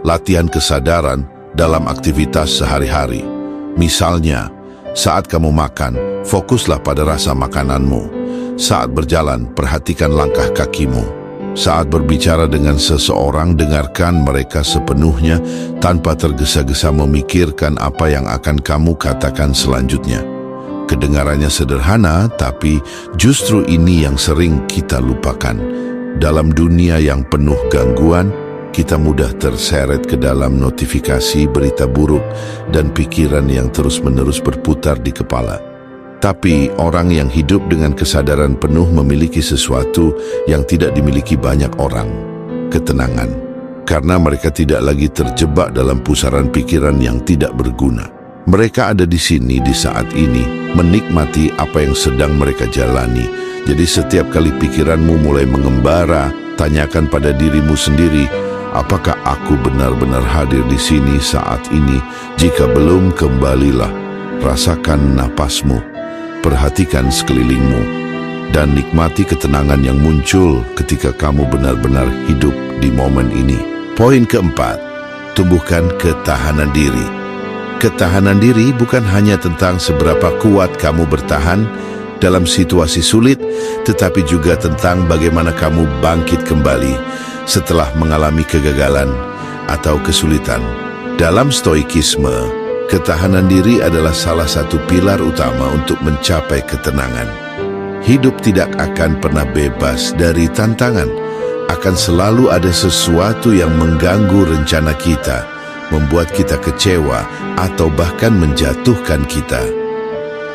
Latihan kesadaran dalam aktivitas sehari-hari. Misalnya, saat kamu makan, fokuslah pada rasa makananmu. Saat berjalan, perhatikan langkah kakimu. Saat berbicara dengan seseorang, dengarkan mereka sepenuhnya tanpa tergesa-gesa memikirkan apa yang akan kamu katakan selanjutnya. Kedengarannya sederhana, tapi justru ini yang sering kita lupakan. Dalam dunia yang penuh gangguan, kita mudah terseret ke dalam notifikasi berita buruk dan pikiran yang terus-menerus berputar di kepala. Tapi orang yang hidup dengan kesadaran penuh memiliki sesuatu yang tidak dimiliki banyak orang, ketenangan. Karena mereka tidak lagi terjebak dalam pusaran pikiran yang tidak berguna. Mereka ada di sini di saat ini, menikmati apa yang sedang mereka jalani. Jadi setiap kali pikiranmu mulai mengembara, tanyakan pada dirimu sendiri, apakah aku benar-benar hadir di sini saat ini? Jika belum, kembalilah. Rasakan napasmu, perhatikan sekelilingmu, dan nikmati ketenangan yang muncul ketika kamu benar-benar hidup di momen ini. Poin keempat, tumbuhkan ketahanan diri. Ketahanan diri bukan hanya tentang seberapa kuat kamu bertahan dalam situasi sulit, tetapi juga tentang bagaimana kamu bangkit kembali setelah mengalami kegagalan atau kesulitan. Dalam stoikisme, ketahanan diri adalah salah satu pilar utama untuk mencapai ketenangan. Hidup tidak akan pernah bebas dari tantangan. Akan selalu ada sesuatu yang mengganggu rencana kita, membuat kita kecewa, atau bahkan menjatuhkan kita.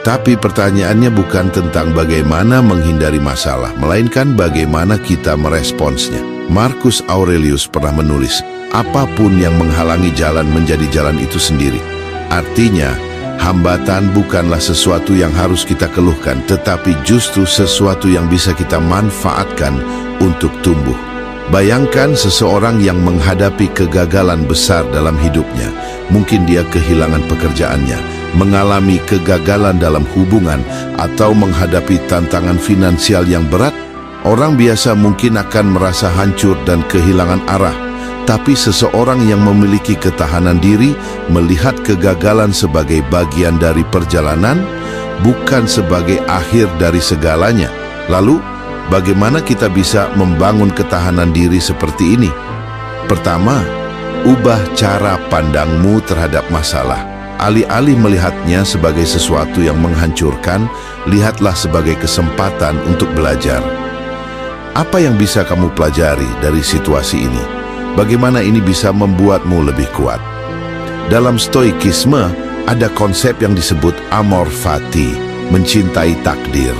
Tapi pertanyaannya bukan tentang bagaimana menghindari masalah, melainkan bagaimana kita meresponsnya. Marcus Aurelius pernah menulis, apapun yang menghalangi jalan menjadi jalan itu sendiri. Artinya, hambatan bukanlah sesuatu yang harus kita keluhkan, tetapi justru sesuatu yang bisa kita manfaatkan untuk tumbuh. Bayangkan seseorang yang menghadapi kegagalan besar dalam hidupnya. Mungkin dia kehilangan pekerjaannya, mengalami kegagalan dalam hubungan, atau menghadapi tantangan finansial yang berat. Orang biasa mungkin akan merasa hancur dan kehilangan arah. Tapi seseorang yang memiliki ketahanan diri melihat kegagalan sebagai bagian dari perjalanan, bukan sebagai akhir dari segalanya. Lalu, bagaimana kita bisa membangun ketahanan diri seperti ini? Pertama, ubah cara pandangmu terhadap masalah. Alih-alih melihatnya sebagai sesuatu yang menghancurkan, lihatlah sebagai kesempatan untuk belajar. Apa yang bisa kamu pelajari dari situasi ini? Bagaimana ini bisa membuatmu lebih kuat? Dalam stoikisme, ada konsep yang disebut amor fati, mencintai takdir.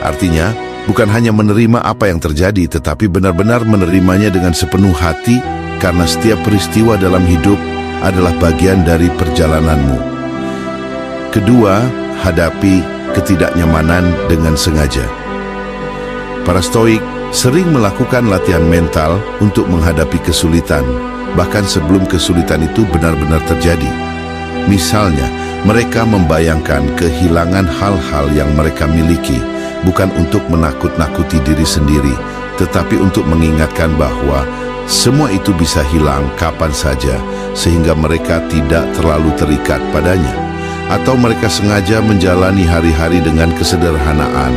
Artinya, bukan hanya menerima apa yang terjadi, tetapi benar-benar menerimanya dengan sepenuh hati, karena setiap peristiwa dalam hidup adalah bagian dari perjalananmu. Kedua, hadapi ketidaknyamanan dengan sengaja. Para stoik sering melakukan latihan mental untuk menghadapi kesulitan, bahkan sebelum kesulitan itu benar-benar terjadi. Misalnya, mereka membayangkan kehilangan hal-hal yang mereka miliki, bukan untuk menakut-nakuti diri sendiri, tetapi untuk mengingatkan bahwa semua itu bisa hilang kapan saja, sehingga mereka tidak terlalu terikat padanya. Atau mereka sengaja menjalani hari-hari dengan kesederhanaan,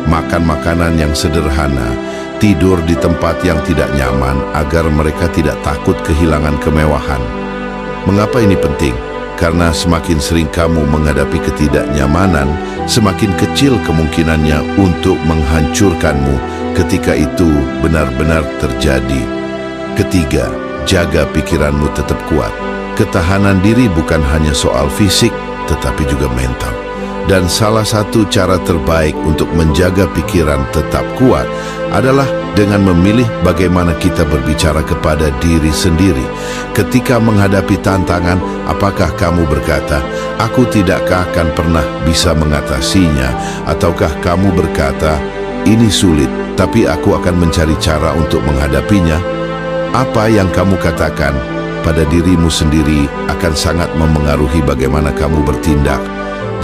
makan makanan yang sederhana, tidur di tempat yang tidak nyaman agar mereka tidak takut kehilangan kemewahan. Mengapa ini penting? Karena semakin sering kamu menghadapi ketidaknyamanan, semakin kecil kemungkinannya untuk menghancurkanmu ketika itu benar-benar terjadi. Ketiga, jaga pikiranmu tetap kuat. Ketahanan diri bukan hanya soal fisik, tetapi juga mental. Dan salah satu cara terbaik untuk menjaga pikiran tetap kuat adalah dengan memilih bagaimana kita berbicara kepada diri sendiri. Ketika menghadapi tantangan, apakah kamu berkata, "Aku tidakkah akan pernah bisa mengatasinya?" Ataukah kamu berkata, "Ini sulit, tapi aku akan mencari cara untuk menghadapinya"? Apa yang kamu katakan pada dirimu sendiri akan sangat memengaruhi bagaimana kamu bertindak.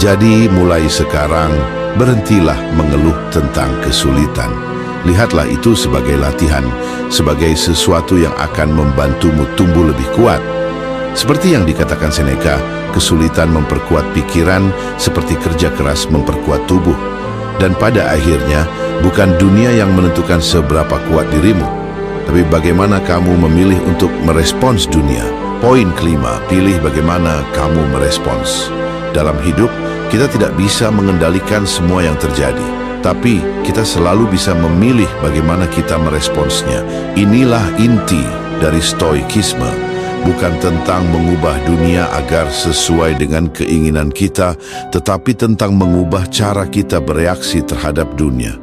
Jadi mulai sekarang, berhentilah mengeluh tentang kesulitan. Lihatlah itu sebagai latihan, sebagai sesuatu yang akan membantumu tumbuh lebih kuat. Seperti yang dikatakan Seneca, kesulitan memperkuat pikiran seperti kerja keras memperkuat tubuh. Dan pada akhirnya, bukan dunia yang menentukan seberapa kuat dirimu, tapi bagaimana kamu memilih untuk merespons dunia. Poin kelima, pilih bagaimana kamu merespons. Dalam hidup, kita tidak bisa mengendalikan semua yang terjadi, tapi kita selalu bisa memilih bagaimana kita meresponsnya. Inilah inti dari stoikisme, bukan tentang mengubah dunia agar sesuai dengan keinginan kita, tetapi tentang mengubah cara kita bereaksi terhadap dunia.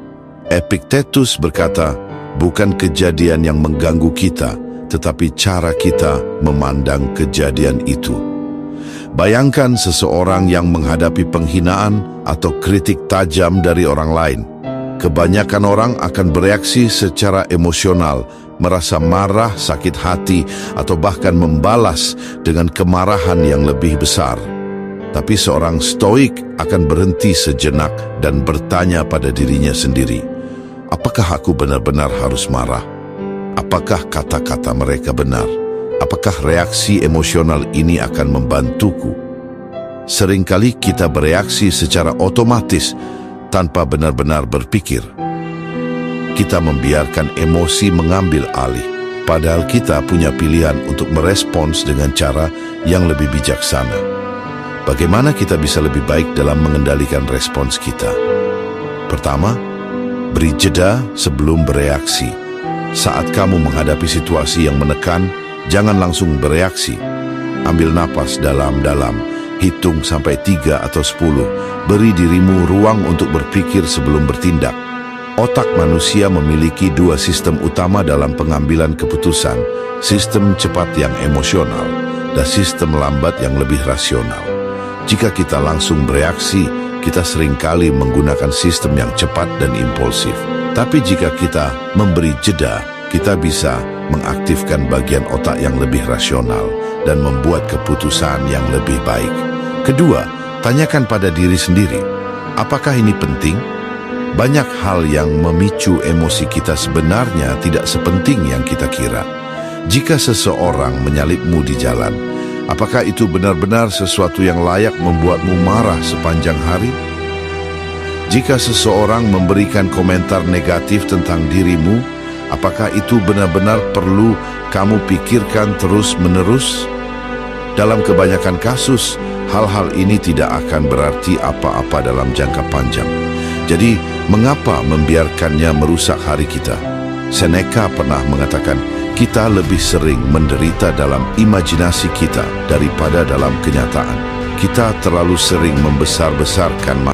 Epictetus berkata, bukan kejadian yang mengganggu kita, tetapi cara kita memandang kejadian itu. Bayangkan seseorang yang menghadapi penghinaan atau kritik tajam dari orang lain. Kebanyakan orang akan bereaksi secara emosional, merasa marah, sakit hati, atau bahkan membalas dengan kemarahan yang lebih besar. Tapi seorang stoik akan berhenti sejenak dan bertanya pada dirinya sendiri, apakah aku benar-benar harus marah? Apakah kata-kata mereka benar? Apakah reaksi emosional ini akan membantuku? Seringkali kita bereaksi secara otomatis tanpa benar-benar berpikir. Kita membiarkan emosi mengambil alih, padahal kita punya pilihan untuk merespons dengan cara yang lebih bijaksana. Bagaimana kita bisa lebih baik dalam mengendalikan respons kita? Pertama, beri jeda sebelum bereaksi. Saat kamu menghadapi situasi yang menekan, jangan langsung bereaksi. Ambil napas dalam-dalam, hitung sampai 3 atau 10. Beri dirimu ruang untuk berpikir sebelum bertindak. Otak manusia memiliki 2 sistem utama dalam pengambilan keputusan, sistem cepat yang emosional, dan sistem lambat yang lebih rasional. Jika kita langsung bereaksi, kita seringkali menggunakan sistem yang cepat dan impulsif. Tapi jika kita memberi jeda, kita bisa mengaktifkan bagian otak yang lebih rasional dan membuat keputusan yang lebih baik. Kedua, tanyakan pada diri sendiri, apakah ini penting? Banyak hal yang memicu emosi kita sebenarnya tidak sepenting yang kita kira. Jika seseorang menyalipmu di jalan, apakah itu benar-benar sesuatu yang layak membuatmu marah sepanjang hari? Jika seseorang memberikan komentar negatif tentang dirimu, apakah itu benar-benar perlu kamu pikirkan terus-menerus? Dalam kebanyakan kasus, hal-hal ini tidak akan berarti apa-apa dalam jangka panjang. Jadi, mengapa membiarkannya merusak hari kita? Seneca pernah mengatakan, kita lebih sering menderita dalam imajinasi kita daripada dalam kenyataan. Kita terlalu sering membesar-besarkan